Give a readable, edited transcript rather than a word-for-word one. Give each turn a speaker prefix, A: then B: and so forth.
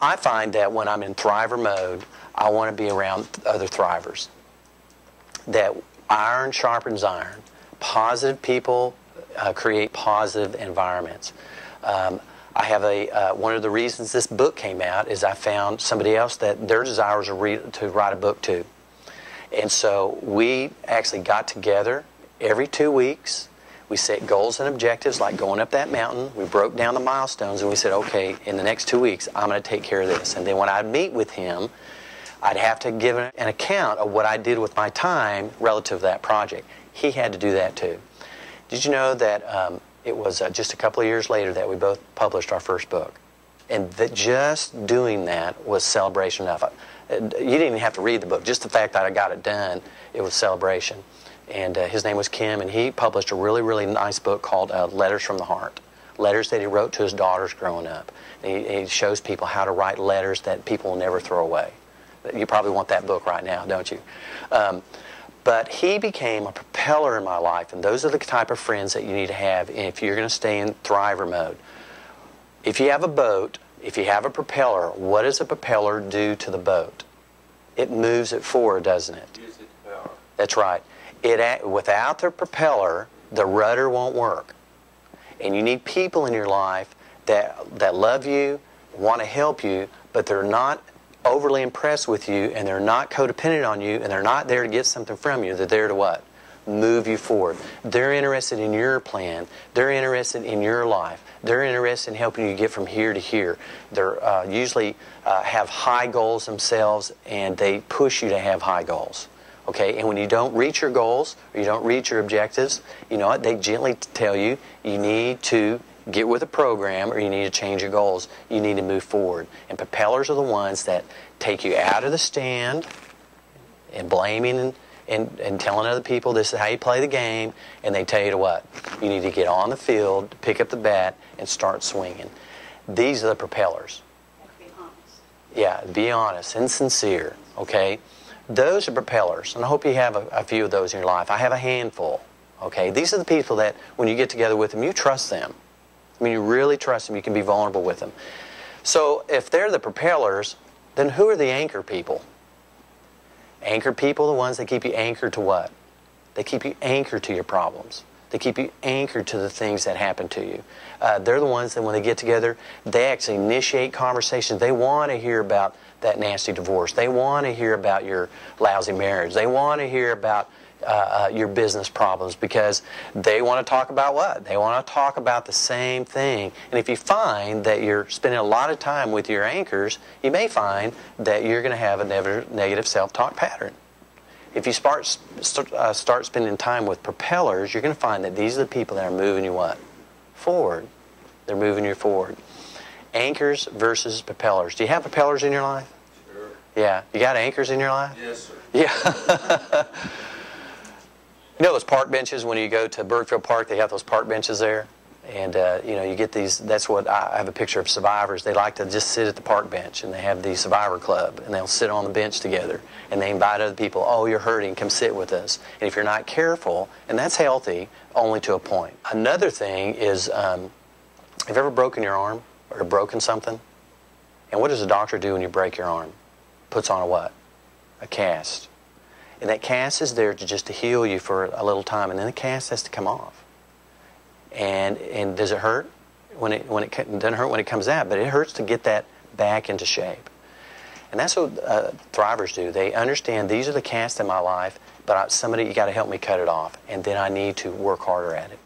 A: I find that when I'm in thriver mode, I want to be around other thrivers. That iron sharpens iron. Positive people create positive environments. I have one of the reasons this book came out is I found somebody else that their desire was to write a book too. And so we actually got together every 2 weeks. We set goals and objectives like going up that mountain. We broke down the milestones and we said, okay, in the next 2 weeks, I'm going to take care of this. And then when I'd meet with him, I'd have to give an account of what I did with my time relative to that project. He had to do that too. Did you know that it was just a couple of years later that we both published our first book? And that just doing that was celebration enough. You didn't even have to read the book. Just the fact that I got it done, it was celebration. And his name was Kim, and he published a really, really nice book called Letters from the Heart. Letters that he wrote to his daughters growing up. And he shows people how to write letters that people will never throw away. You probably want that book right now, don't you? But he became a propeller in my life, and those are the type of friends that you need to have if you're going to stay in thriver mode. If you have a boat, if you have a propeller, what does a propeller do to the boat? It moves it forward, doesn't it?
B: Use it to power.
A: That's right. Without the propeller, the rudder won't work. And you need people in your life that love you, want to help you, but they're not overly impressed with you, and they're not codependent on you, and they're not there to get something from you. They're there to what? Move you forward. They're interested in your plan. They're interested in your life. They're interested in helping you get from here to here. They're usually have high goals themselves, and they push you to have high goals. Okay, and when you don't reach your goals, or you don't reach your objectives, you know what? They gently tell you, you need to get with a program, or you need to change your goals. You need to move forward. And propellers are the ones that take you out of the stand and blaming and telling other people this is how you play the game, and they tell you to what? You need to get on the field, pick up the bat, and start swinging. These are the propellers.
C: You have to be honest.
A: Yeah, be honest and sincere, okay? Those are propellers, and I hope you have a few of those in your life. I have a handful, okay? These are the people that when you get together with them, you trust them. I mean, you really trust them. You can be vulnerable with them. So if they're the propellers, then who are the anchor people? Anchor people are the ones that keep you anchored to what? They keep you anchored to your problems. They keep you anchored to the things that happen to you. They're the ones that when they get together, they actually initiate conversations. They want to hear about that nasty divorce. They want to hear about your lousy marriage. They want to hear about your business problems, because they want to talk about what? They want to talk about the same thing. And if you find that you're spending a lot of time with your anchors, you may find that you're going to have a negative self-talk pattern. If you start spending time with propellers, you're going to find that these are the people that are moving you what? Forward. They're moving you forward. Anchors versus propellers. Do you have propellers in your life?
B: Sure.
A: Yeah. You got anchors in your life?
B: Yes, sir.
A: Yeah. You know those park benches, when you go to Burkeville Park, they have those park benches there? And, you know, you get these, that's what, I have a picture of survivors. They like to just sit at the park bench, and they have the survivor club, and they'll sit on the bench together, and they invite other people, oh, you're hurting, come sit with us. And if you're not careful, and that's healthy, only to a point. Another thing is, have you ever broken your arm, or broken something? And what does a doctor do when you break your arm? Puts on a what? A cast. And that cast is there to heal you for a little time, and then the cast has to come off. And does it hurt? It doesn't hurt when it comes out, but it hurts to get that back into shape. And that's what thrivers do. They understand these are the casts in my life, but you got to help me cut it off, and then I need to work harder at it.